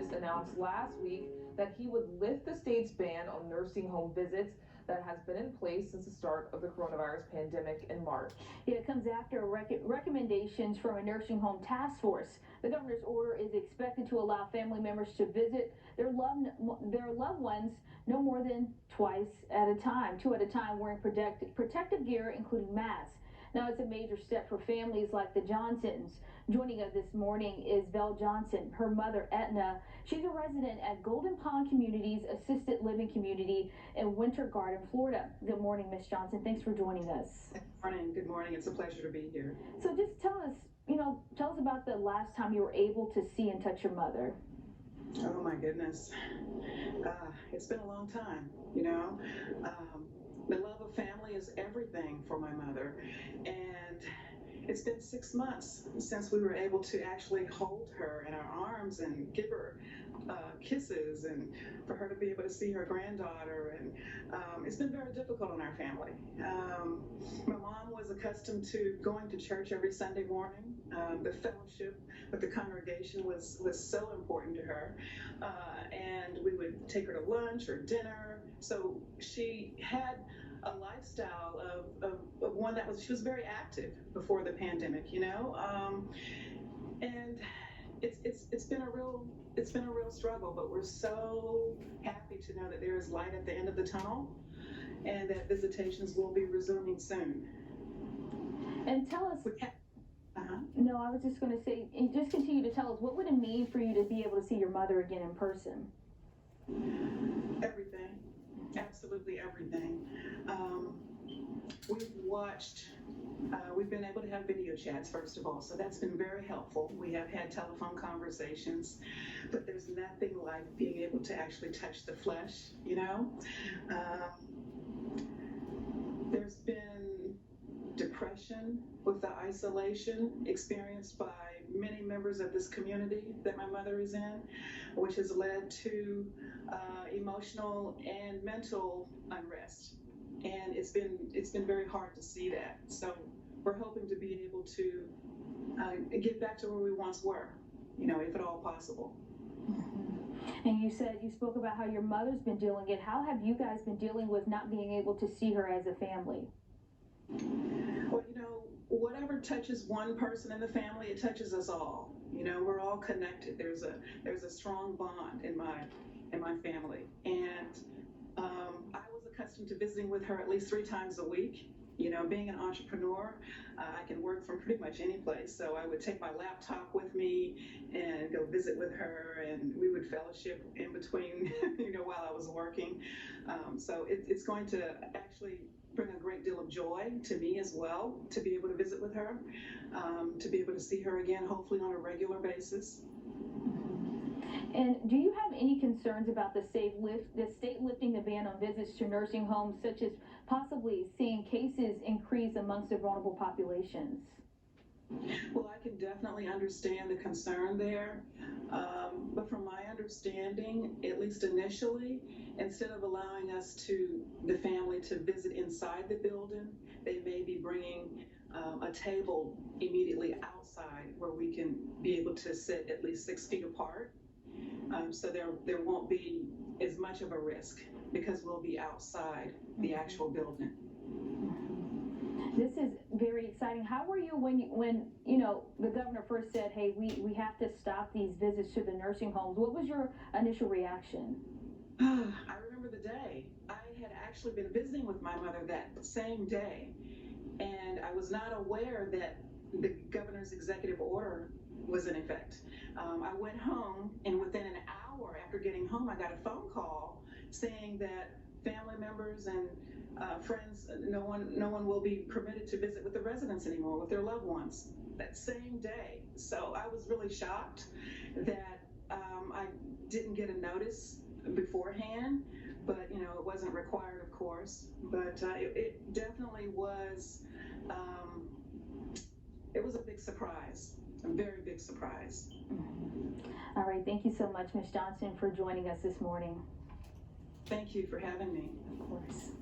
just announced last week that he would lift the state's ban on nursing home visits that has been in place since the start of the coronavirus pandemic in March. It comes after recommendations from a nursing home task force. The governor's order is expected to allow family members to visit their loved ones no more than twice at a time, two at a time, wearing protective gear, including masks. Now, it's a major step for families like the Johnsons. Joining us this morning is Belle Johnson, her mother, Etna. She's a resident at Golden Pond Community's assisted living community in Winter Garden, Florida. Good morning, Miss Johnson. Thanks for joining us. Good morning. Good morning. It's a pleasure to be here. So just tell us about the last time you were able to see and touch your mother. Oh my goodness. It's been a long time, the love of family is everything for my mother, and it's been 6 months since we were able to actually hold her in our arms and give her kisses, and for her to be able to see her granddaughter, and it's been very difficult on our family. My mom was accustomed to going to church every Sunday morning. The fellowship with the congregation was so important to her, and we would take her to lunch or dinner. So she had a lifestyle of one that she was very active before the pandemic, and it's been a real struggle, but we're so happy to know that there is light at the end of the tunnel and that visitations will be resuming soon. And tell us, no, I was just going to say, just continue to tell us, what would it mean for you to be able to see your mother again in person? Everything, absolutely everything. We've been able to have video chats, first of all, so that's been very helpful. We have had telephone conversations, but there's nothing like being able to actually touch the flesh, There's been depression with the isolation experienced by many members of this community that my mother is in, which has led to emotional and mental unrest. And it's been very hard to see that. So we're hoping to be able to get back to where we once were, if at all possible. And you spoke about how your mother's been dealing it. How have you guys been dealing with not being able to see her as a family? Well, whatever touches one person in the family, it touches us all. We're all connected. There's a strong bond in my family, and I was accustomed to visiting with her at least 3 times a week. Being an entrepreneur, I can work from pretty much any place. So I would take my laptop with me and go visit with her, and we would fellowship in between, while I was working. So it's going to actually bring a great deal of joy to me as well, to be able to visit with her, to be able to see her again, hopefully on a regular basis. And do you have any concerns about the state lifting the ban on visits to nursing homes, such as possibly seeing cases increase amongst the vulnerable populations? Well, I can definitely understand the concern there, but from my understanding, at least initially, instead of allowing the family to visit inside the building, they may be bringing a table immediately outside where we can be able to sit at least 6 feet apart. So there won't be as much of a risk because we'll be outside the actual building. This is very exciting. How were you when the governor first said, hey, we have to stop these visits to the nursing homes? What was your initial reaction? I remember the day. I had actually been visiting with my mother that same day, and I was not aware that the governor's executive order was in effect. I went home, and within an hour after getting home, I got a phone call saying that family members and friends, no one will be permitted to visit with the residents anymore, with their loved ones, that same day. So I was really shocked that I didn't get a notice beforehand, but it wasn't required, of course. But it definitely was. It was a big surprise. A very big surprise. All right. Thank you so much, Ms. Johnson, for joining us this morning. Thank you for having me. Of course.